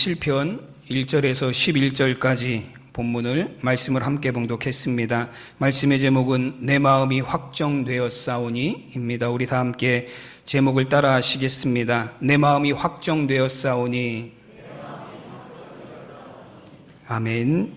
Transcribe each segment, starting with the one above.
57편 1절에서 11절까지 본문을 말씀을 함께 봉독했습니다. 말씀의 제목은 내 마음이 확정되었사오니 입니다. 우리 다 함께 제목을 따라 하시겠습니다. 내 마음이 확정되었사오니. 아멘.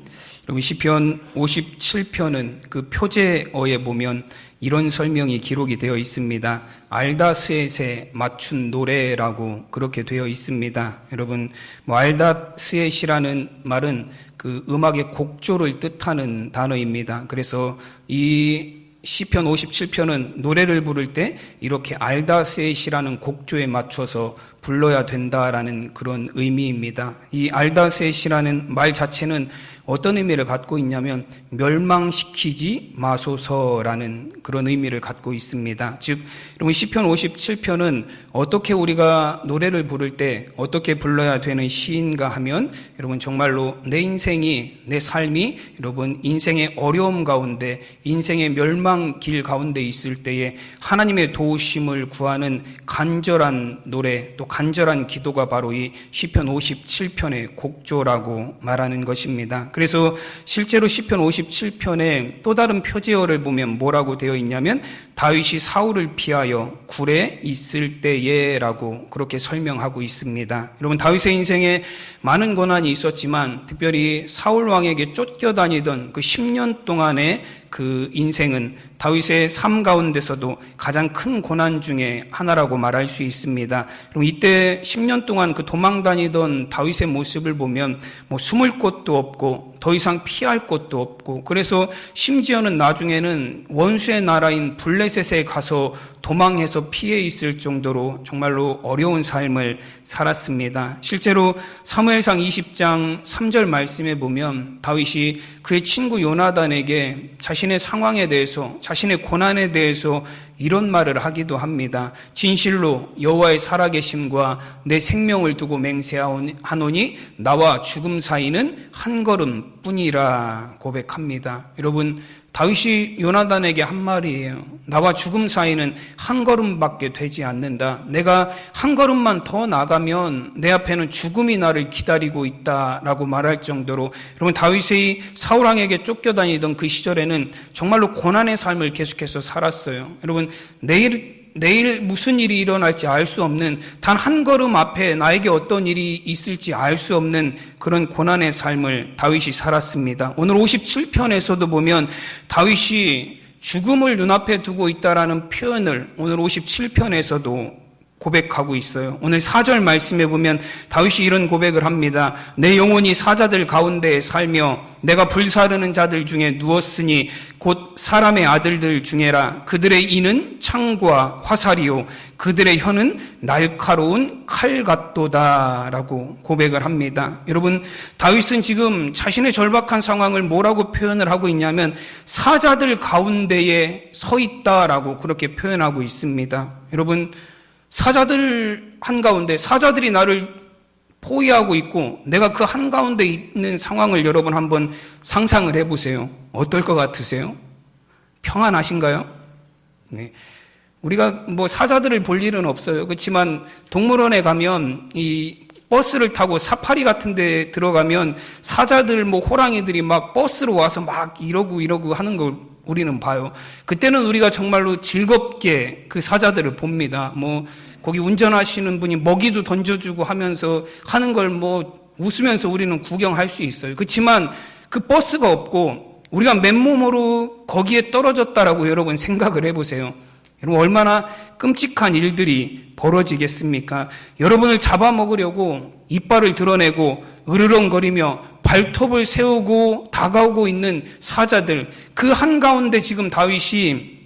여러분, 시편 57편은 그 표제어에 보면 이런 설명이 기록이 되어 있습니다. 알다스엣에 맞춘 노래라고 그렇게 되어 있습니다. 여러분, 알다스엣이라는 말은 그 음악의 곡조를 뜻하는 단어입니다. 그래서 이 시편 57편은 노래를 부를 때 이렇게 알다스엣이라는 곡조에 맞춰서 불러야 된다라는 그런 의미입니다. 이 알다스엣이라는 말 자체는 어떤 의미를 갖고 있냐면 멸망시키지 마소서라는 그런 의미를 갖고 있습니다. 즉, 여러분, 시편 57편은 어떻게 우리가 노래를 부를 때 어떻게 불러야 되는 시인가 하면 여러분, 정말로 내 인생이, 내 삶이 여러분 인생의 어려움 가운데, 인생의 멸망 길 가운데 있을 때에 하나님의 도우심을 구하는 간절한 노래, 또 간절한 기도가 바로 이 시편 57편의 곡조라고 말하는 것입니다. 그래서 실제로 시편 57편에 또 다른 표제어를 보면 뭐라고 되어 있냐면 다윗이 사울을 피하여 굴에 있을 때에 라고 그렇게 설명하고 있습니다. 여러분, 다윗의 인생에 많은 고난이 있었지만 특별히 사울 왕에게 쫓겨다니던 그 10년 동안의 그 인생은 다윗의 삶 가운데서도 가장 큰 고난 중에 하나라고 말할 수 있습니다. 그럼 이때 10년 동안 그 도망다니던 다윗의 모습을 보면 숨을 곳도 없고 더 이상 피할 곳도 없고, 그래서 심지어는 나중에는 원수의 나라인 블레셋에 가서 도망해서 피해 있을 정도로 정말로 어려운 삶을 살았습니다. 실제로 사무엘상 20장 3절 말씀에 보면 다윗이 그의 친구 요나단에게 자신의 상황에 대해서, 자신의 고난에 대해서 이런 말을 하기도 합니다. 진실로 여호와의 살아계심과 내 생명을 두고 맹세하노니 나와 죽음 사이는 한 걸음뿐이라 고백합니다. 여러분, 다윗이 요나단에게 한 말이에요. 나와 죽음 사이는 한 걸음밖에 되지 않는다. 내가 한 걸음만 더 나가면 내 앞에는 죽음이 나를 기다리고 있다라고 말할 정도로, 여러분, 다윗이 사울왕에게 쫓겨다니던 그 시절에는 정말로 고난의 삶을 계속해서 살았어요. 여러분, 내일 무슨 일이 일어날지 알 수 없는, 단 한 걸음 앞에 나에게 어떤 일이 있을지 알 수 없는 그런 고난의 삶을 다윗이 살았습니다. 오늘 57편에서도 보면 다윗이 죽음을 눈앞에 두고 있다라는 표현을 오늘 57편에서도 고백하고 있어요. 오늘 4절 말씀에 보면 다윗이 이런 고백을 합니다. 내 영혼이 사자들 가운데에 살며 내가 불사르는 자들 중에 누웠으니 곧 사람의 아들들 중에라. 그들의 이는 창과 화살이요 그들의 혀는 날카로운 칼 같도다 라고 고백을 합니다. 여러분, 다윗은 지금 자신의 절박한 상황을 뭐라고 표현을 하고 있냐면 사자들 가운데에 서 있다라고 그렇게 표현하고 있습니다. 여러분, 사자들 한가운데, 사자들이 나를 포위하고 있고 내가 그 한가운데 있는 상황을 여러분 한번 상상을 해보세요. 어떨 것 같으세요? 평안하신가요? 네. 우리가 사자들을 볼 일은 없어요. 그렇지만 동물원에 가면 이 버스를 타고 사파리 같은 데 들어가면 사자들, 호랑이들이 막 버스로 와서 막 이러고 하는 걸 우리는 봐요. 그때는 우리가 정말로 즐겁게 그 사자들을 봅니다. 거기 운전하시는 분이 먹이도 던져주고 하면서 하는 걸 웃으면서 우리는 구경할 수 있어요. 그렇지만 그 버스가 없고 우리가 맨몸으로 거기에 떨어졌다라고 여러분 생각을 해보세요. 여러분, 얼마나 끔찍한 일들이 벌어지겠습니까? 여러분을 잡아먹으려고 이빨을 드러내고 으르렁거리며 발톱을 세우고 다가오고 있는 사자들, 그 한가운데 지금 다윗이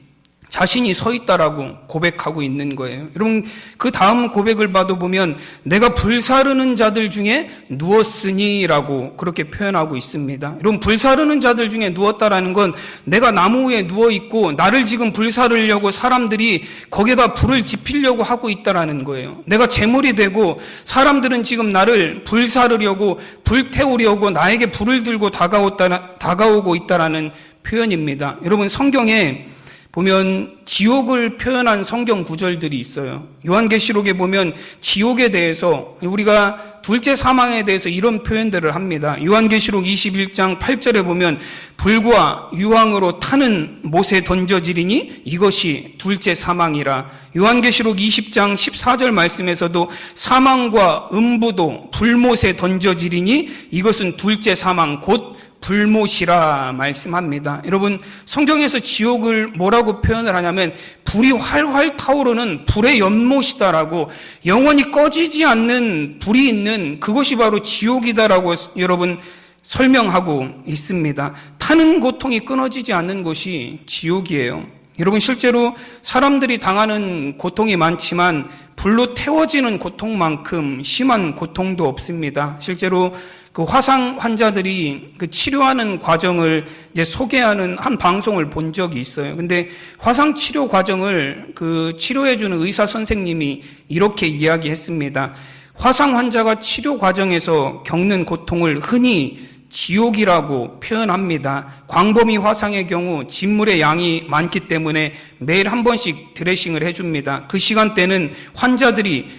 자신이 서 있다라고 고백하고 있는 거예요. 여러분, 그 다음 고백을 봐도 보면 내가 불사르는 자들 중에 누웠으니라고 그렇게 표현하고 있습니다. 여러분, 불사르는 자들 중에 누웠다라는 건 내가 나무 위에 누워 있고 나를 지금 불사르려고 사람들이 거기에다 불을 지피려고 하고 있다라는 거예요. 내가 제물이 되고 사람들은 지금 나를 불사르려고, 불태우려고 나에게 불을 들고 다가오고 있다라는 표현입니다. 여러분, 성경에 보면 지옥을 표현한 성경 구절들이 있어요. 요한계시록에 보면 지옥에 대해서, 우리가 둘째 사망에 대해서 이런 표현들을 합니다. 요한계시록 21장 8절에 보면 불과 유황으로 타는 못에 던져지리니 이것이 둘째 사망이라. 요한계시록 20장 14절 말씀에서도 사망과 음부도 불못에 던져지리니 이것은 둘째 사망 곧 불못이라 말씀합니다. 여러분, 성경에서 지옥을 뭐라고 표현을 하냐면 불이 활활 타오르는 불의 연못이다라고, 영원히 꺼지지 않는 불이 있는 그것이 바로 지옥이다라고 여러분 설명하고 있습니다. 타는 고통이 끊어지지 않는 곳이 지옥이에요. 여러분, 실제로 사람들이 당하는 고통이 많지만 불로 태워지는 고통만큼 심한 고통도 없습니다. 실제로 그 화상 환자들이 그 치료하는 과정을 이제 소개하는 한 방송을 본 적이 있어요. 근데 화상 치료 과정을 그 치료해주는 의사 선생님이 이렇게 이야기했습니다. 화상 환자가 치료 과정에서 겪는 고통을 흔히 지옥이라고 표현합니다. 광범위 화상의 경우 진물의 양이 많기 때문에 매일 한 번씩 드레싱을 해줍니다. 그 시간대는 환자들이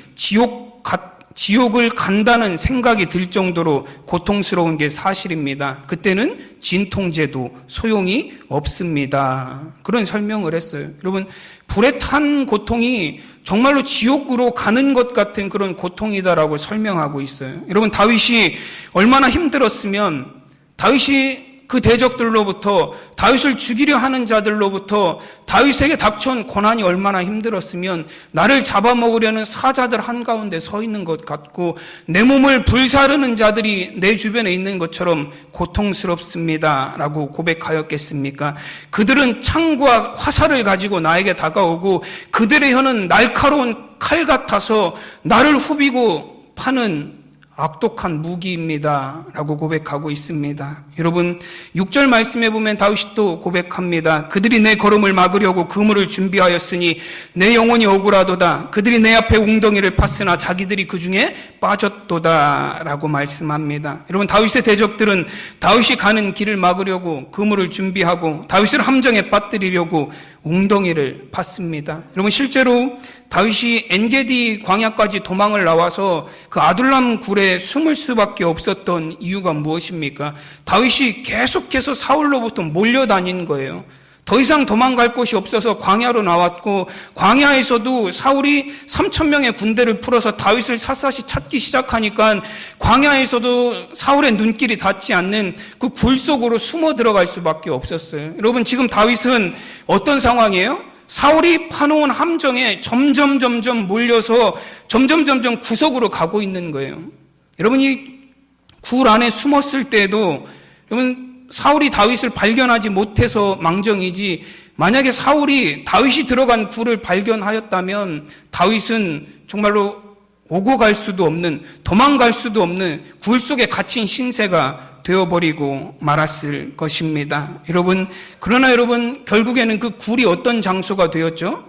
지옥을 간다는 생각이 들 정도로 고통스러운 게 사실입니다. 그때는 진통제도 소용이 없습니다. 그런 설명을 했어요. 여러분, 불에 탄 고통이 정말로 지옥으로 가는 것 같은 그런 고통이다라고 설명하고 있어요. 여러분, 다윗이 얼마나 힘들었으면, 다윗이 그 대적들로부터, 다윗을 죽이려 하는 자들로부터 다윗에게 닥쳐온 고난이 얼마나 힘들었으면 나를 잡아먹으려는 사자들 한가운데 서 있는 것 같고 내 몸을 불사르는 자들이 내 주변에 있는 것처럼 고통스럽습니다 라고 고백하였겠습니까? 그들은 창과 화살을 가지고 나에게 다가오고 그들의 혀는 날카로운 칼 같아서 나를 후비고 파는 악독한 무기입니다 라고 고백하고 있습니다. 여러분, 6절 말씀에 보면 다윗이 또 고백합니다. 그들이 내 걸음을 막으려고 그물을 준비하였으니 내 영혼이 억울하도다. 그들이 내 앞에 웅덩이를 팠으나 자기들이 그 중에 빠졌도다 라고 말씀합니다. 여러분, 다윗의 대적들은 다윗이 가는 길을 막으려고 그물을 준비하고 다윗을 함정에 빠뜨리려고 웅덩이를 팠습니다. 여러분, 실제로 다윗이 엔게디 광야까지 도망을 나와서 그 아둘람 굴에 숨을 수밖에 없었던 이유가 무엇입니까? 다윗이 계속해서 사울로부터 몰려다닌 거예요. 더 이상 도망갈 곳이 없어서 광야로 나왔고 광야에서도 사울이 3,000명의 군대를 풀어서 다윗을 샅샅이 찾기 시작하니까 광야에서도 사울의 눈길이 닿지 않는 그 굴 속으로 숨어 들어갈 수밖에 없었어요. 여러분, 지금 다윗은 어떤 상황이에요? 사울이 파놓은 함정에 점점 몰려서 점점 구석으로 가고 있는 거예요. 여러분, 이 굴 안에 숨었을 때에도 여러분, 사울이 다윗을 발견하지 못해서 망정이지, 만약에 사울이 다윗이 들어간 굴을 발견하였다면 다윗은 정말로 오고 갈 수도 없는, 도망갈 수도 없는 굴 속에 갇힌 신세가 되어버리고 말았을 것입니다. 여러분, 그러나 여러분, 결국에는 그 굴이 어떤 장소가 되었죠?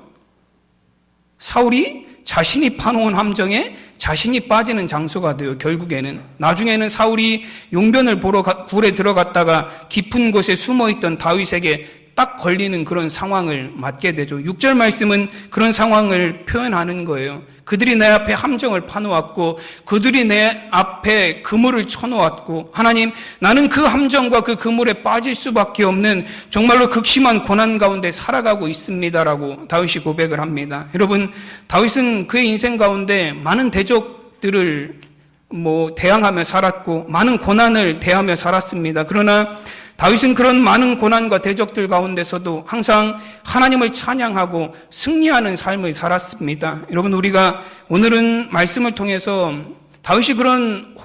사울이 자신이 파놓은 함정에 자신이 빠지는 장소가 돼요. 결국에는 나중에는 사울이 용변을 보러 굴에 들어갔다가 깊은 곳에 숨어있던 다윗에게 딱 걸리는 그런 상황을 맞게 되죠. 6절 말씀은 그런 상황을 표현하는 거예요. 그들이 내 앞에 함정을 파놓았고 그들이 내 앞에 그물을 쳐놓았고, 하나님, 나는 그 함정과 그 그물에 빠질 수밖에 없는 정말로 극심한 고난 가운데 살아가고 있습니다라고 다윗이 고백을 합니다. 여러분, 다윗은 그의 인생 가운데 많은 대적들을 대항하며 살았고 많은 고난을 대하며 살았습니다. 그러나 다윗은 그런 많은 고난과 대적들 가운데서도 항상 하나님을 찬양하고 승리하는 삶을 살았습니다. 여러분, 우리가 오늘은 말씀을 통해서 다윗이 그런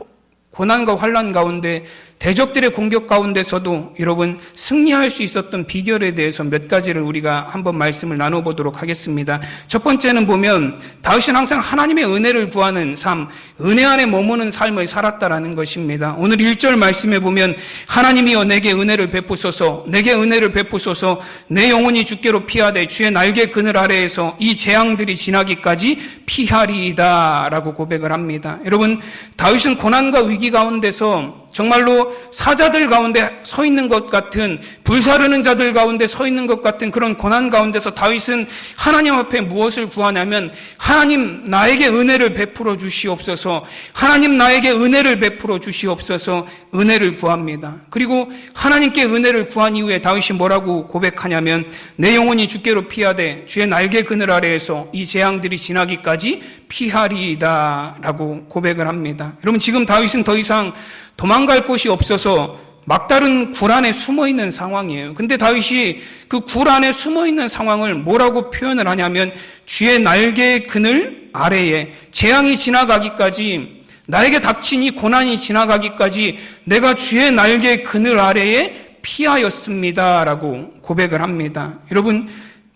고난과 환난 가운데, 대적들의 공격 가운데서도 여러분 승리할 수 있었던 비결에 대해서 몇 가지를 우리가 한번 말씀을 나눠보도록 하겠습니다. 첫 번째는 보면 다윗은 항상 하나님의 은혜를 구하는 삶, 은혜 안에 머무는 삶을 살았다라는 것입니다. 오늘 1절 말씀에 보면 하나님이여 내게 은혜를 베푸소서, 내게 은혜를 베푸소서, 내 영혼이 주께로 피하되 주의 날개 그늘 아래에서 이 재앙들이 지나기까지 피하리이다 라고 고백을 합니다. 여러분, 다윗은 고난과 위기 가운데서 정말로 사자들 가운데 서 있는 것 같은, 불사르는 자들 가운데 서 있는 것 같은 그런 고난 가운데서 다윗은 하나님 앞에 무엇을 구하냐면, 하나님 나에게 은혜를 베풀어 주시옵소서, 하나님 나에게 은혜를 베풀어 주시옵소서, 은혜를 구합니다. 그리고 하나님께 은혜를 구한 이후에 다윗이 뭐라고 고백하냐면, 내 영혼이 주께로 피하되 주의 날개 그늘 아래에서 이 재앙들이 지나기까지 피하리이다 라고 고백을 합니다. 여러분, 지금 다윗은 더 이상 도망갈 곳이 없어서 막다른 굴 안에 숨어 있는 상황이에요. 근데 다윗이 그 굴 안에 숨어 있는 상황을 뭐라고 표현을 하냐면, 주의 날개 그늘 아래에 재앙이 지나가기까지, 나에게 닥친 이 고난이 지나가기까지 내가 주의 날개 그늘 아래에 피하였습니다 라고 고백을 합니다. 여러분,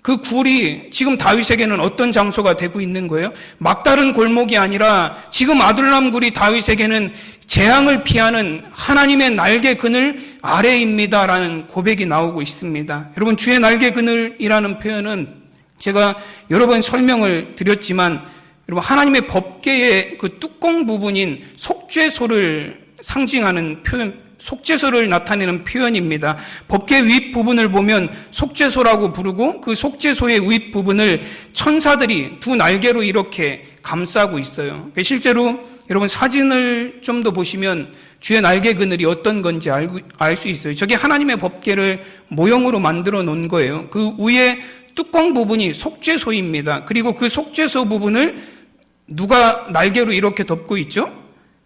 그 굴이 지금 다윗에게는 어떤 장소가 되고 있는 거예요? 막다른 골목이 아니라 지금 아둘람 굴이 다윗에게는 재앙을 피하는 하나님의 날개 그늘 아래입니다라는 고백이 나오고 있습니다. 여러분, 주의 날개 그늘이라는 표현은 제가 여러 번 설명을 드렸지만, 여러분, 하나님의 법궤의 그 뚜껑 부분인 속죄소를 상징하는 표현, 속죄소를 나타내는 표현입니다. 법궤 윗부분을 보면 속죄소라고 부르고, 그 속죄소의 윗부분을 천사들이 두 날개로 이렇게 감싸고 있어요. 실제로 여러분 사진을 좀 더 보시면 주의 날개 그늘이 어떤 건지 알 수 있어요. 저게 하나님의 법궤를 모형으로 만들어 놓은 거예요. 그 위에 뚜껑 부분이 속죄소입니다. 그리고 그 속죄소 부분을 누가 날개로 이렇게 덮고 있죠?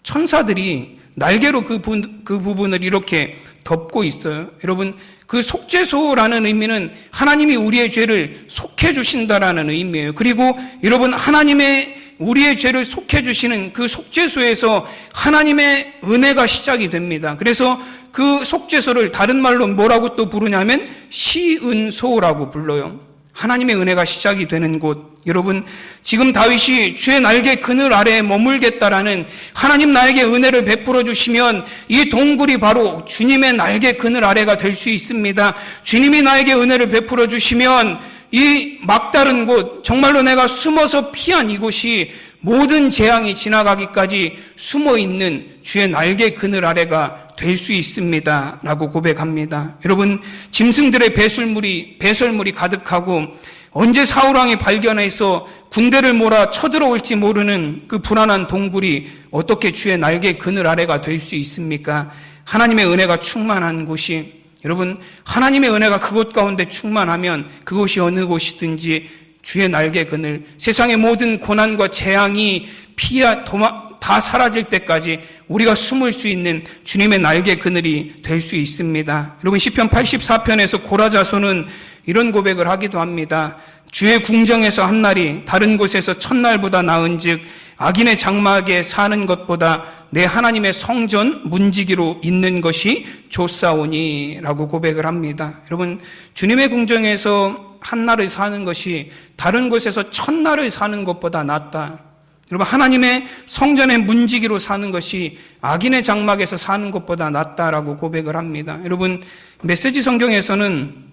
천사들이 날개로 그 부분을 이렇게 덮고 있어요. 여러분, 그 속죄소라는 의미는 하나님이 우리의 죄를 속해 주신다라는 의미예요. 그리고 여러분, 하나님의 우리의 죄를 속해 주시는 그 속죄소에서 하나님의 은혜가 시작이 됩니다. 그래서 그 속죄소를 다른 말로 뭐라고 또 부르냐면 시은소라고 불러요. 하나님의 은혜가 시작이 되는 곳. 여러분, 지금 다윗이 주의 날개 그늘 아래에 머물겠다라는, 하나님 나에게 은혜를 베풀어 주시면 이 동굴이 바로 주님의 날개 그늘 아래가 될 수 있습니다. 주님이 나에게 은혜를 베풀어 주시면 이 막다른 곳, 정말로 내가 숨어서 피한 이곳이 모든 재앙이 지나가기까지 숨어 있는 주의 날개 그늘 아래가 될 수 있습니다 라고 고백합니다. 여러분, 짐승들의 배설물이 가득하고, 언제 사울왕이 발견해서 군대를 몰아 쳐들어올지 모르는 그 불안한 동굴이 어떻게 주의 날개 그늘 아래가 될 수 있습니까? 하나님의 은혜가 충만한 곳이, 여러분, 하나님의 은혜가 그곳 가운데 충만하면 그곳이 어느 곳이든지 주의 날개 그늘, 세상의 모든 고난과 재앙이 다 사라질 때까지 우리가 숨을 수 있는 주님의 날개 그늘이 될 수 있습니다. 여러분, 시편 84편에서 고라자손은 이런 고백을 하기도 합니다. 주의 궁정에서 한 날이 다른 곳에서 첫날보다 나은즉 악인의 장막에 사는 것보다 내 하나님의 성전 문지기로 있는 것이 좋사오니 라고 고백을 합니다. 여러분, 주님의 궁정에서 한 날을 사는 것이 다른 곳에서 첫날을 사는 것보다 낫다. 여러분, 하나님의 성전의 문지기로 사는 것이 악인의 장막에서 사는 것보다 낫다라고 고백을 합니다. 여러분, 메시지 성경에서는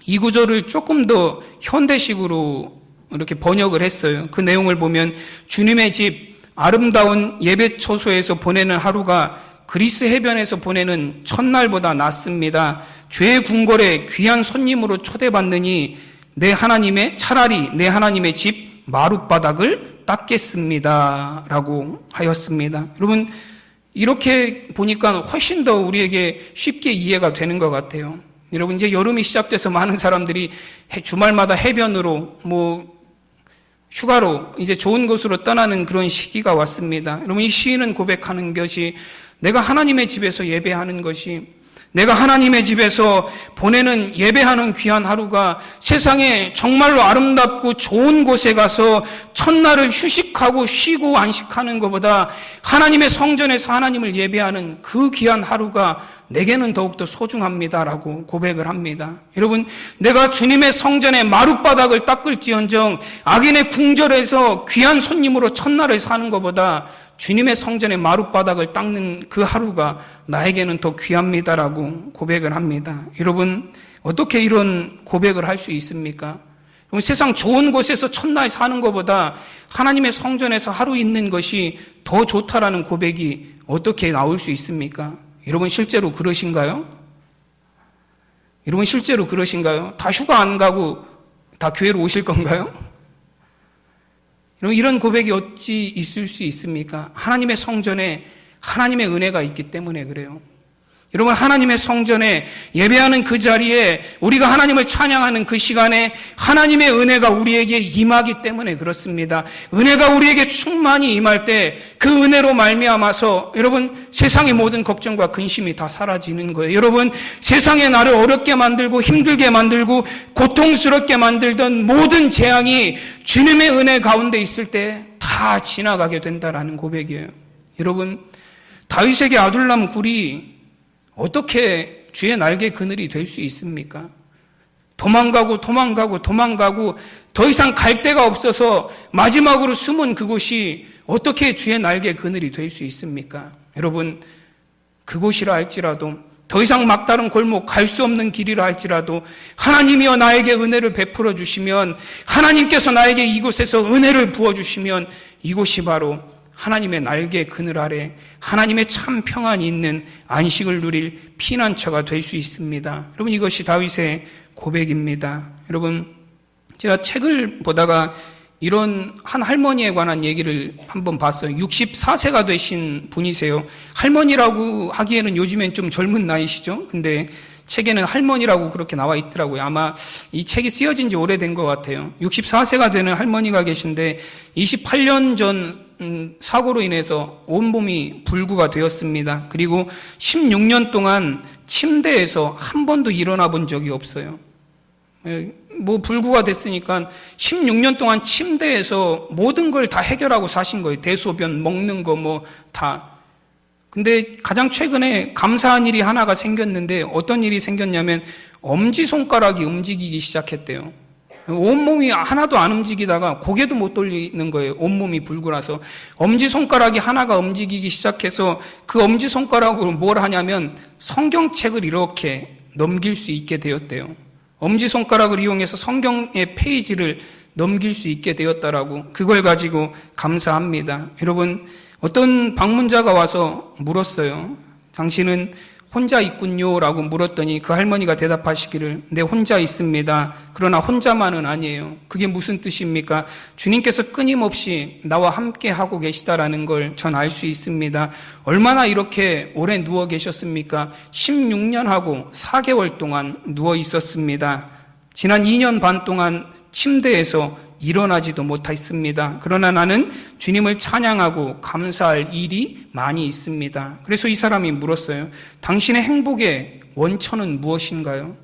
이 구절을 조금 더 현대식으로 이렇게 번역을 했어요. 그 내용을 보면, 주님의 집 아름다운 예배 처소에서 보내는 하루가 그리스 해변에서 보내는 첫날보다 낫습니다. 죄의 궁궐에 귀한 손님으로 초대받느니 차라리 내 하나님의 집 마룻바닥을 닦겠습니다 라고 하였습니다. 여러분, 이렇게 보니까 훨씬 더 우리에게 쉽게 이해가 되는 것 같아요. 여러분, 이제 여름이 시작돼서 많은 사람들이 주말마다 해변으로 휴가로 이제 좋은 곳으로 떠나는 그런 시기가 왔습니다. 여러분, 이 시인은 고백하는 것이, 내가 하나님의 집에서 예배하는 것이, 내가 하나님의 집에서 보내는 예배하는 귀한 하루가 세상에 정말로 아름답고 좋은 곳에 가서 첫날을 휴식하고 쉬고 안식하는 것보다 하나님의 성전에서 하나님을 예배하는 그 귀한 하루가 내게는 더욱더 소중합니다라고 고백을 합니다. 여러분, 내가 주님의 성전의 마룻바닥을 닦을지언정 악인의 궁절에서 귀한 손님으로 첫날을 사는 것보다 주님의 성전의 마룻바닥을 닦는 그 하루가 나에게는 더 귀합니다라고 고백을 합니다. 여러분, 어떻게 이런 고백을 할 수 있습니까? 세상 좋은 곳에서 첫날 사는 것보다 하나님의 성전에서 하루 있는 것이 더 좋다라는 고백이 어떻게 나올 수 있습니까? 여러분 실제로 그러신가요? 여러분 실제로 그러신가요? 다 휴가 안 가고 다 교회로 오실 건가요? 여러분 이런 고백이 어찌 있을 수 있습니까? 하나님의 성전에 하나님의 은혜가 있기 때문에 그래요. 여러분 하나님의 성전에 예배하는 그 자리에 우리가 하나님을 찬양하는 그 시간에 하나님의 은혜가 우리에게 임하기 때문에 그렇습니다. 은혜가 우리에게 충만히 임할 때 그 은혜로 말미암아서 여러분 세상의 모든 걱정과 근심이 다 사라지는 거예요. 여러분 세상에 나를 어렵게 만들고 힘들게 만들고 고통스럽게 만들던 모든 재앙이 주님의 은혜 가운데 있을 때 다 지나가게 된다라는 고백이에요. 여러분 다윗에게 아둘람 굴이 어떻게 주의 날개 그늘이 될 수 있습니까? 도망가고 더 이상 갈 데가 없어서 마지막으로 숨은 그곳이 어떻게 주의 날개 그늘이 될 수 있습니까? 여러분 그곳이라 할지라도 더 이상 막다른 골목 갈 수 없는 길이라 할지라도 하나님이여 나에게 은혜를 베풀어 주시면 하나님께서 나에게 이곳에서 은혜를 부어주시면 이곳이 바로 하나님의 날개 그늘 아래 하나님의 참 평안이 있는 안식을 누릴 피난처가 될 수 있습니다. 여러분 이것이 다윗의 고백입니다. 여러분 제가 책을 보다가 이런 한 할머니에 관한 얘기를 한번 봤어요. 64세가 되신 분이세요. 할머니라고 하기에는 요즘엔 좀 젊은 나이시죠. 근데 책에는 할머니라고 그렇게 나와 있더라고요. 아마 이 책이 쓰여진 지 오래된 것 같아요. 64세가 되는 할머니가 계신데 28년 전 사고로 인해서 온몸이 불구가 되었습니다. 그리고 16년 동안 침대에서 한 번도 일어나 본 적이 없어요. 뭐 불구가 됐으니까 16년 동안 침대에서 모든 걸 다 해결하고 사신 거예요. 대소변, 먹는 거 뭐 다. 근데 가장 최근에 감사한 일이 하나가 생겼는데 어떤 일이 생겼냐면 엄지손가락이 움직이기 시작했대요. 온몸이 하나도 안 움직이다가 고개도 못 돌리는 거예요. 온몸이 불구라서. 엄지손가락이 하나가 움직이기 시작해서 그 엄지손가락으로 뭘 하냐면 성경책을 이렇게 넘길 수 있게 되었대요. 엄지손가락을 이용해서 성경의 페이지를 넘길 수 있게 되었다라고 그걸 가지고 감사합니다. 여러분 어떤 방문자가 와서 물었어요. 당신은 혼자 있군요 라고 물었더니 그 할머니가 대답하시기를 네 혼자 있습니다. 그러나 혼자만은 아니에요. 그게 무슨 뜻입니까? 주님께서 끊임없이 나와 함께 하고 계시다라는 걸 전 알 수 있습니다. 얼마나 이렇게 오래 누워 계셨습니까? 16년하고 4개월 동안 누워 있었습니다. 지난 2년 반 동안 침대에서 일어나지도 못했습니다. 그러나 나는 주님을 찬양하고 감사할 일이 많이 있습니다. 그래서 이 사람이 물었어요. 당신의 행복의 원천은 무엇인가요?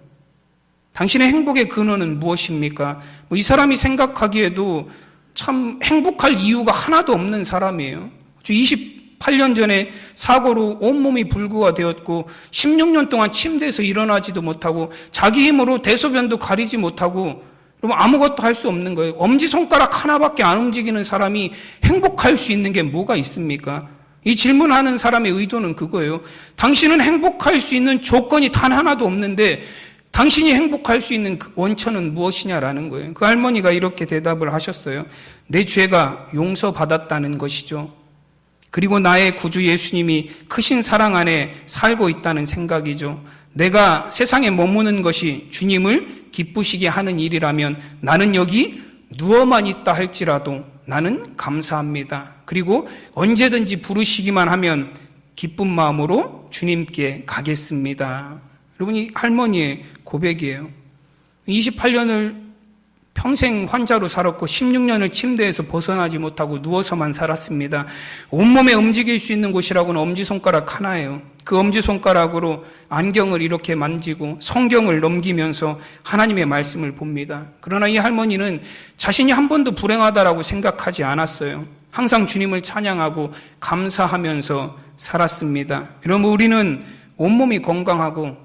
당신의 행복의 근원은 무엇입니까? 이 사람이 생각하기에도 참 행복할 이유가 하나도 없는 사람이에요. 28년 전에 사고로 온몸이 불구가 되었고 16년 동안 침대에서 일어나지도 못하고 자기 힘으로 대소변도 가리지 못하고 그럼 아무것도 할 수 없는 거예요. 엄지손가락 하나밖에 안 움직이는 사람이 행복할 수 있는 게 뭐가 있습니까? 이 질문하는 사람의 의도는 그거예요. 당신은 행복할 수 있는 조건이 단 하나도 없는데 당신이 행복할 수 있는 그 원천은 무엇이냐라는 거예요. 그 할머니가 이렇게 대답을 하셨어요. 내 죄가 용서받았다는 것이죠. 그리고 나의 구주 예수님이 크신 사랑 안에 살고 있다는 생각이죠. 내가 세상에 머무는 것이 주님을 기쁘시게 하는 일이라면 나는 여기 누워만 있다 할지라도 나는 감사합니다. 그리고 언제든지 부르시기만 하면 기쁜 마음으로 주님께 가겠습니다. 여러분 이 할머니의 고백이에요. 28년을 평생 환자로 살았고 16년을 침대에서 벗어나지 못하고 누워서만 살았습니다. 온몸에 움직일 수 있는 곳이라고는 엄지손가락 하나예요. 그 엄지손가락으로 안경을 이렇게 만지고 성경을 넘기면서 하나님의 말씀을 봅니다. 그러나 이 할머니는 자신이 한 번도 불행하다라고 생각하지 않았어요. 항상 주님을 찬양하고 감사하면서 살았습니다. 여러분 우리는 온몸이 건강하고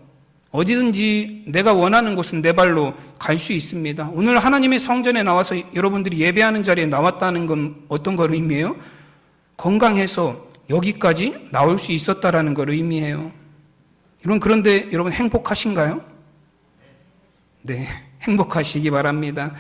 어디든지 내가 원하는 곳은 내 발로 갈 수 있습니다. 오늘 하나님의 성전에 나와서 여러분들이 예배하는 자리에 나왔다는 건 어떤 걸 의미해요? 건강해서 여기까지 나올 수 있었다라는 걸 의미해요. 여러분 그런데 여러분 행복하신가요? 네, 행복하시기 바랍니다.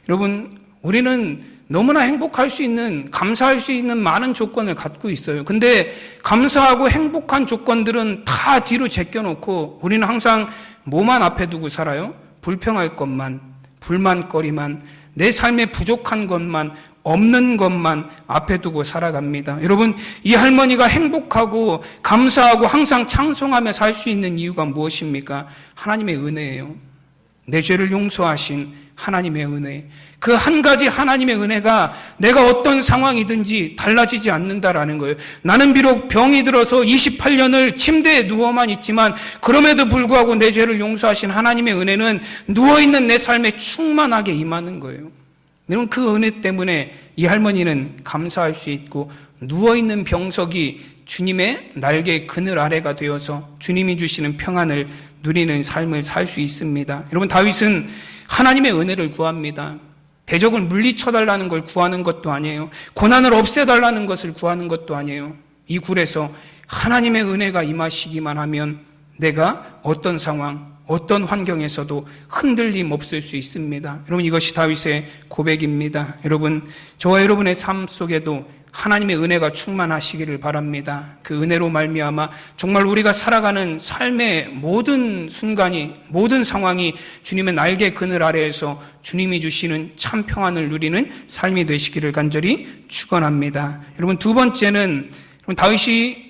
여러분 우리는 너무나 행복할 수 있는, 감사할 수 있는 많은 조건을 갖고 있어요. 근데 감사하고 행복한 조건들은 다 뒤로 제껴놓고 우리는 항상 뭐만 앞에 두고 살아요? 불평할 것만, 불만거리만, 내 삶에 부족한 것만, 없는 것만 앞에 두고 살아갑니다. 여러분, 이 할머니가 행복하고 감사하고 항상 찬송하며 살 수 있는 이유가 무엇입니까? 하나님의 은혜예요. 내 죄를 용서하신 하나님의 은혜. 그 한 가지 하나님의 은혜가 내가 어떤 상황이든지 달라지지 않는다라는 거예요. 나는 비록 병이 들어서 28년을 침대에 누워만 있지만 그럼에도 불구하고 내 죄를 용서하신 하나님의 은혜는 누워있는 내 삶에 충만하게 임하는 거예요. 여러분, 그 은혜 때문에 이 할머니는 감사할 수 있고 누워있는 병석이 주님의 날개 그늘 아래가 되어서 주님이 주시는 평안을 누리는 삶을 살 수 있습니다. 여러분, 다윗은 하나님의 은혜를 구합니다. 대적을 물리쳐달라는 걸 구하는 것도 아니에요. 고난을 없애달라는 것을 구하는 것도 아니에요. 이 굴에서 하나님의 은혜가 임하시기만 하면 내가 어떤 상황, 어떤 환경에서도 흔들림 없을 수 있습니다. 여러분, 이것이 다윗의 고백입니다. 여러분, 저와 여러분의 삶 속에도 하나님의 은혜가 충만하시기를 바랍니다. 그 은혜로 말미암아 정말 우리가 살아가는 삶의 모든 순간이, 모든 상황이 주님의 날개 그늘 아래에서 주님이 주시는 참 평안을 누리는 삶이 되시기를 간절히 축원합니다. 여러분, 두 번째는 다윗이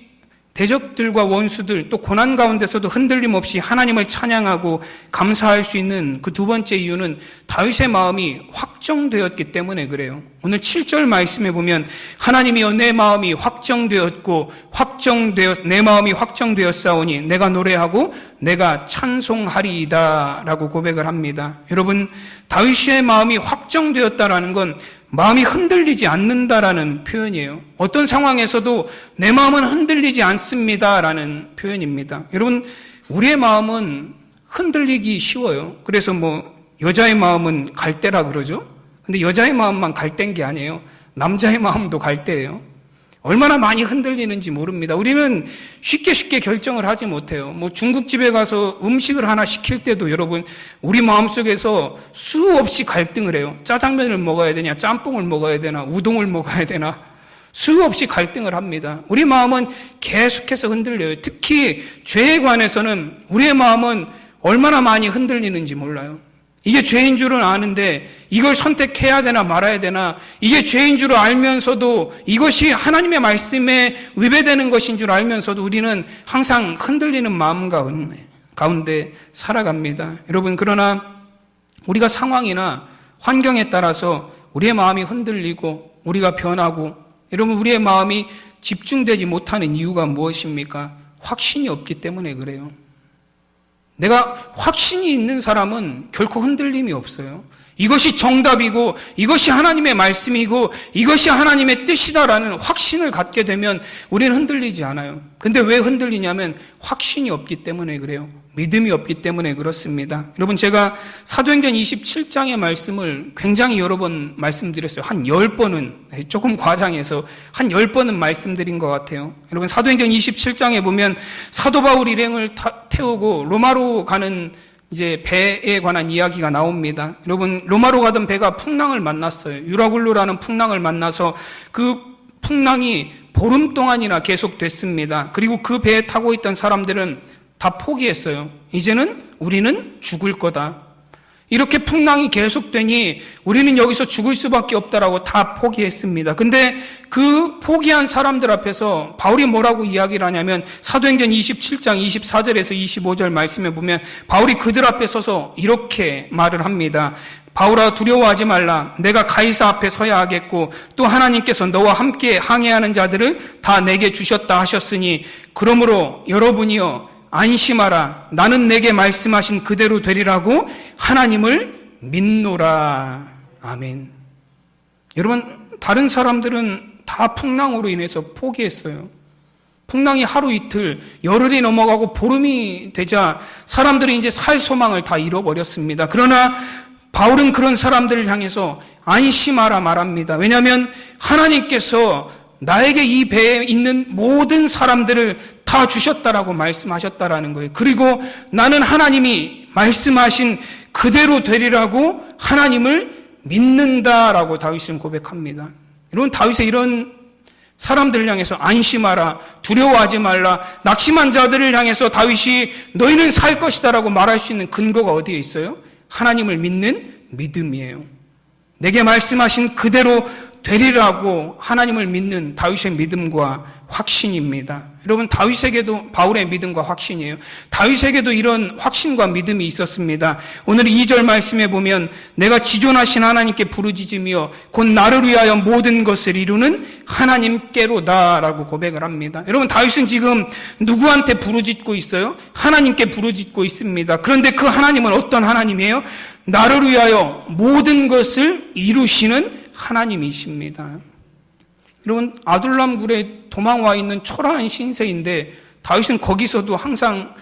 대적들과 원수들 또 고난 가운데서도 흔들림 없이 하나님을 찬양하고 감사할 수 있는 그 두 번째 이유는 다윗의 마음이 확정되었기 때문에 그래요. 오늘 7절 말씀에 보면 하나님이여 내 마음이 확정되었고 내 마음이 확정되었사오니 내가 노래하고 내가 찬송하리이다 라고 고백을 합니다. 여러분, 다윗의 마음이 확정되었다라는 건 마음이 흔들리지 않는다라는 표현이에요. 어떤 상황에서도 내 마음은 흔들리지 않습니다라는 표현입니다. 여러분, 우리의 마음은 흔들리기 쉬워요. 그래서 여자의 마음은 갈대라 그러죠. 근데 여자의 마음만 갈대인 게 아니에요. 남자의 마음도 갈대예요. 얼마나 많이 흔들리는지 모릅니다. 우리는 쉽게 결정을 하지 못해요. 중국집에 가서 음식을 하나 시킬 때도 여러분, 우리 마음속에서 수없이 갈등을 해요. 짜장면을 먹어야 되냐, 짬뽕을 먹어야 되나, 우동을 먹어야 되나, 수없이 갈등을 합니다. 우리 마음은 계속해서 흔들려요. 특히 죄에 관해서는 우리의 마음은 얼마나 많이 흔들리는지 몰라요. 이게 죄인 줄은 아는데 이걸 선택해야 되나 말아야 되나, 이게 죄인 줄 알면서도 이것이 하나님의 말씀에 위배되는 것인 줄 알면서도 우리는 항상 흔들리는 마음 가운데 살아갑니다. 여러분, 그러나 우리가 상황이나 환경에 따라서 우리의 마음이 흔들리고 우리가 변하고, 여러분, 우리의 마음이 집중되지 못하는 이유가 무엇입니까? 확신이 없기 때문에 그래요. 내가 확신이 있는 사람은 결코 흔들림이 없어요. 이것이 정답이고 이것이 하나님의 말씀이고 이것이 하나님의 뜻이다라는 확신을 갖게 되면 우리는 흔들리지 않아요. 근데 왜 흔들리냐면 확신이 없기 때문에 그래요. 믿음이 없기 때문에 그렇습니다. 여러분, 제가 사도행전 27장의 말씀을 굉장히 여러 번 말씀드렸어요. 한 10번은, 조금 과장해서 한 10번은 말씀드린 것 같아요. 여러분, 사도행전 27장에 보면 사도 바울 일행을 태우고 로마로 가는 이제 배에 관한 이야기가 나옵니다. 여러분, 로마로 가던 배가 풍랑을 만났어요. 유라굴로라는 풍랑을 만나서 그 풍랑이 보름 동안이나 계속됐습니다. 그리고 그 배에 타고 있던 사람들은 다 포기했어요. 이제는 우리는 죽을 거다. 이렇게 풍랑이 계속되니 우리는 여기서 죽을 수밖에 없다라고 다 포기했습니다. 근데 그 포기한 사람들 앞에서 바울이 뭐라고 이야기를 하냐면 사도행전 27장 24절에서 25절 말씀에 보면 바울이 그들 앞에 서서 이렇게 말을 합니다. 바울아, 두려워하지 말라. 내가 가이사 앞에 서야 하겠고 또 하나님께서 너와 함께 항해하는 자들을 다 내게 주셨다 하셨으니 그러므로 여러분이여 안심하라. 나는 내게 말씀하신 그대로 되리라고 하나님을 믿노라. 아멘. 여러분, 다른 사람들은 다 풍랑으로 인해서 포기했어요. 풍랑이 하루 이틀, 열흘이 넘어가고 보름이 되자 사람들이 이제 살 소망을 다 잃어버렸습니다. 그러나 바울은 그런 사람들을 향해서 안심하라 말합니다. 왜냐하면 하나님께서 나에게 이 배에 있는 모든 사람들을 다 주셨다라고 말씀하셨다라는 거예요. 그리고 나는 하나님이 말씀하신 그대로 되리라고 하나님을 믿는다라고 다윗은 고백합니다. 여러분, 다윗의 이런 사람들을 향해서 안심하라, 두려워하지 말라, 낙심한 자들을 향해서 다윗이 너희는 살 것이다라고 말할 수 있는 근거가 어디에 있어요? 하나님을 믿는 믿음이에요. 내게 말씀하신 그대로 되리라고 하나님을 믿는 다윗의 믿음과 확신입니다. 여러분, 다윗에게도 바울의 믿음과 확신이에요. 다윗에게도 이런 확신과 믿음이 있었습니다. 오늘 2절 말씀에 보면 내가 지존하신 하나님께 부르짖으며 곧 나를 위하여 모든 것을 이루는 하나님께로다라고 고백을 합니다. 여러분, 다윗은 지금 누구한테 부르짖고 있어요? 하나님께 부르짖고 있습니다. 그런데 그 하나님은 어떤 하나님이에요? 나를 위하여 모든 것을 이루시는 하나님이십니다. 여러분, 아둘람 굴에 도망와 있는 초라한 신세인데 다윗은 거기서도 항상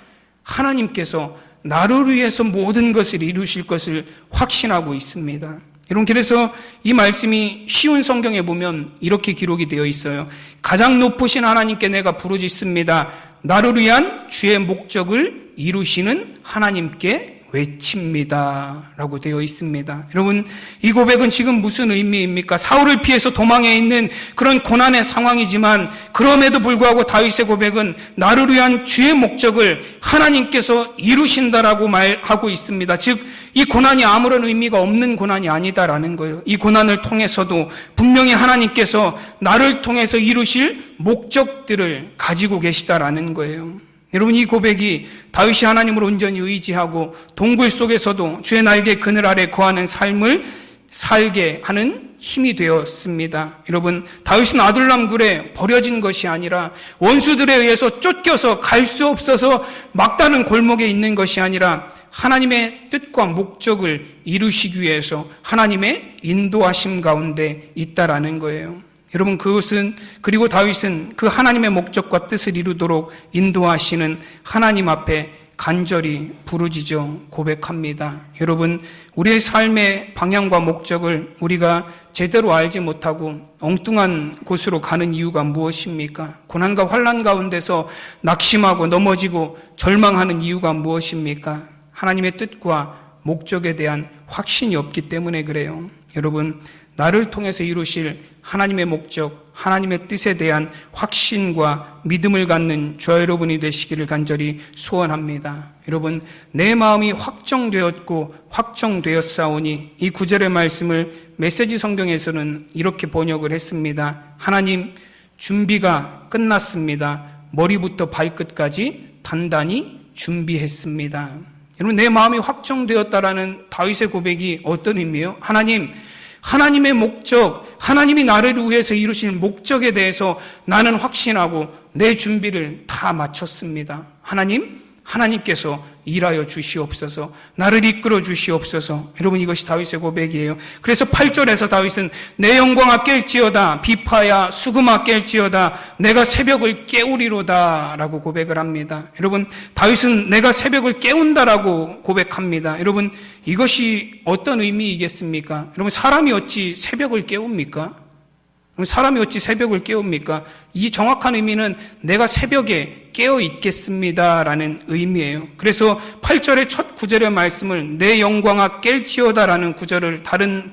하나님께서 나를 위해서 모든 것을 이루실 것을 확신하고 있습니다. 여러분, 그래서 이 말씀이 쉬운 성경에 보면 이렇게 기록이 되어 있어요. 가장 높으신 하나님께 내가 부르짖습니다. 나를 위한 주의 목적을 이루시는 하나님께 외칩니다 라고 되어 있습니다. 여러분, 이 고백은 지금 무슨 의미입니까? 사울을 피해서 도망해 있는 그런 고난의 상황이지만 그럼에도 불구하고 다윗의 고백은 나를 위한 주의 목적을 하나님께서 이루신다라고 말하고 있습니다. 즉, 이 고난이 아무런 의미가 없는 고난이 아니다라는 거예요. 이 고난을 통해서도 분명히 하나님께서 나를 통해서 이루실 목적들을 가지고 계시다라는 거예요. 여러분, 이 고백이 다윗이 하나님을 온전히 의지하고 동굴 속에서도 주의 날개 그늘 아래 거하는 삶을 살게 하는 힘이 되었습니다. 여러분, 다윗은 아둘람 굴에 버려진 것이 아니라 원수들에 의해서 쫓겨서 갈 수 없어서 막다른 골목에 있는 것이 아니라 하나님의 뜻과 목적을 이루시기 위해서 하나님의 인도하심 가운데 있다라는 거예요. 여러분, 그리고 다윗은 그 하나님의 목적과 뜻을 이루도록 인도하시는 하나님 앞에 간절히 부르짖어 고백합니다. 여러분, 우리의 삶의 방향과 목적을 우리가 제대로 알지 못하고 엉뚱한 곳으로 가는 이유가 무엇입니까? 고난과 환난 가운데서 낙심하고 넘어지고 절망하는 이유가 무엇입니까? 하나님의 뜻과 목적에 대한 확신이 없기 때문에 그래요. 여러분, 나를 통해서 이루실 하나님의 목적, 하나님의 뜻에 대한 확신과 믿음을 갖는 저와 여러분이 되시기를 간절히 소원합니다. 여러분, 내 마음이 확정되었고 확정되었사오니, 이 9절의 말씀을 메시지 성경에서는 이렇게 번역을 했습니다. 하나님, 준비가 끝났습니다. 머리부터 발끝까지 단단히 준비했습니다. 여러분, 내 마음이 확정되었다라는 다윗의 고백이 어떤 의미예요? 하나님의 목적, 하나님이 나를 위해서 이루실 목적에 대해서 나는 확신하고 내 준비를 다 마쳤습니다. 하나님께서 일하여 주시옵소서, 나를 이끌어 주시옵소서. 여러분, 이것이 다윗의 고백이에요. 그래서 8절에서 다윗은 내 영광아 깰지어다, 비파야 수금아 깰지어다, 내가 새벽을 깨우리로다 라고 고백을 합니다. 여러분, 다윗은 내가 새벽을 깨운다라고 고백합니다. 여러분, 이것이 어떤 의미이겠습니까? 여러분, 사람이 어찌 새벽을 깨웁니까? 사람이 어찌 새벽을 깨웁니까? 이 정확한 의미는 내가 새벽에 깨어 있겠습니다라는 의미예요. 그래서 8절의 첫 9절의 말씀을 내 영광아 깰지어다라는 9절을 다른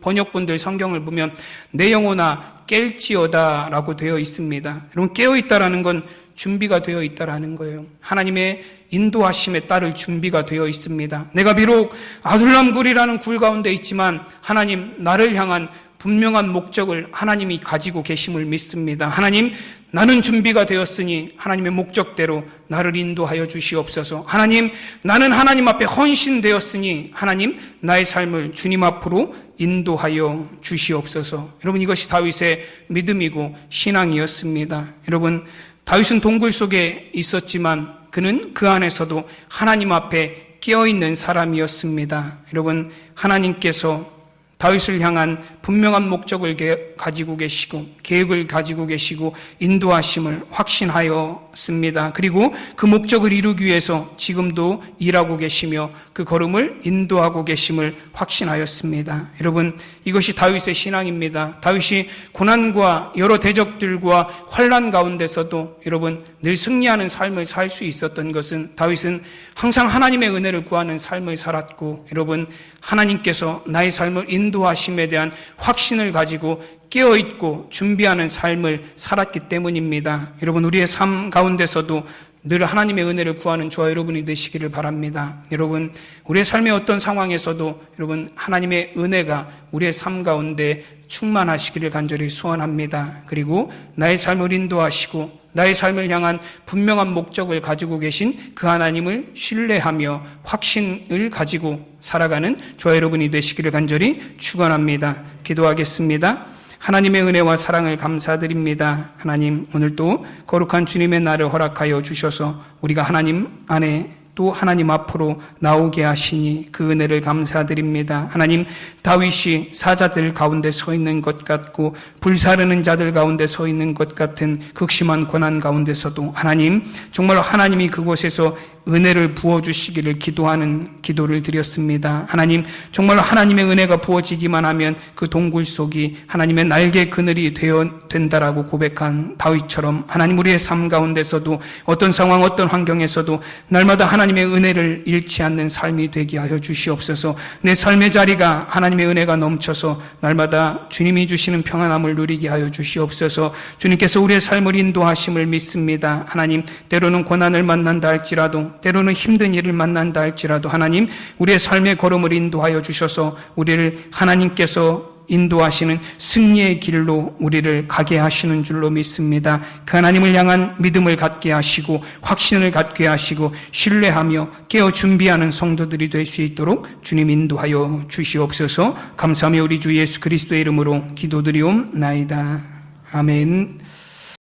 번역본들 성경을 보면 내 영혼아 깰지어다라고 되어 있습니다. 여러분, 깨어 있다라는 건 준비가 되어 있다라는 거예요. 하나님의 인도하심에 따를 준비가 되어 있습니다. 내가 비록 아둘람 굴이라는 굴 가운데 있지만 하나님, 나를 향한 분명한 목적을 하나님이 가지고 계심을 믿습니다. 하나님, 나는 준비가 되었으니 하나님의 목적대로 나를 인도하여 주시옵소서. 하나님, 나는 하나님 앞에 헌신되었으니 하나님, 나의 삶을 주님 앞으로 인도하여 주시옵소서. 여러분, 이것이 다윗의 믿음이고 신앙이었습니다. 여러분, 다윗은 동굴 속에 있었지만 그는 그 안에서도 하나님 앞에 깨어있는 사람이었습니다. 여러분, 하나님께서 다윗을 향한 분명한 목적을 가지고 계시고 계획을 가지고 계시고 인도하심을 확신하였습니다. 그리고 그 목적을 이루기 위해서 지금도 일하고 계시며 그 걸음을 인도하고 계심을 확신하였습니다. 여러분, 이것이 다윗의 신앙입니다. 다윗이 고난과 여러 대적들과 환난 가운데서도 여러분 늘 승리하는 삶을 살 수 있었던 것은 다윗은 항상 하나님의 은혜를 구하는 삶을 살았고, 여러분 하나님께서 나의 삶을 인도하심에 대한 확신을 가지고 깨어있고 준비하는 삶을 살았기 때문입니다. 여러분, 우리의 삶 가운데서도 늘 하나님의 은혜를 구하는 저와 여러분이 되시기를 바랍니다. 여러분, 우리의 삶의 어떤 상황에서도 여러분 하나님의 은혜가 우리의 삶 가운데 충만하시기를 간절히 소원합니다. 그리고 나의 삶을 인도하시고 나의 삶을 향한 분명한 목적을 가지고 계신 그 하나님을 신뢰하며 확신을 가지고 살아가는 저와 여러분이 되시기를 간절히 축원합니다. 기도하겠습니다. 하나님의 은혜와 사랑을 감사드립니다. 하나님, 오늘도 거룩한 주님의 날을 허락하여 주셔서 우리가 하나님 안에 또 하나님 앞으로 나오게 하시니 그 은혜를 감사드립니다. 하나님, 다윗이 사자들 가운데 서 있는 것 같고 불사르는 자들 가운데 서 있는 것 같은 극심한 고난 가운데서도 하나님, 정말 하나님이 그곳에서 은혜를 부어주시기를 기도하는 기도를 드렸습니다. 하나님, 정말 하나님의 은혜가 부어지기만 하면 그 동굴 속이 하나님의 날개 그늘이 된다라고 고백한 다윗처럼 하나님, 우리의 삶 가운데서도 어떤 상황 어떤 환경에서도 날마다 하나님의 은혜를 잃지 않는 삶이 되게 하여 주시옵소서. 내 삶의 자리가 하나님의 은혜가 넘쳐서 날마다 주님이 주시는 평안함을 누리게 하여 주시옵소서. 주님께서 우리의 삶을 인도하심을 믿습니다. 하나님, 때로는 고난을 만난다 할지라도, 때로는 힘든 일을 만난다 할지라도 하나님, 우리의 삶의 걸음을 인도하여 주셔서 우리를 하나님께서 인도하시는 승리의 길로 우리를 가게 하시는 줄로 믿습니다. 그 하나님을 향한 믿음을 갖게 하시고 확신을 갖게 하시고 신뢰하며 깨어 준비하는 성도들이 될 수 있도록 주님 인도하여 주시옵소서. 감사하며 우리 주 예수 그리스도의 이름으로 기도드리옵나이다. 아멘.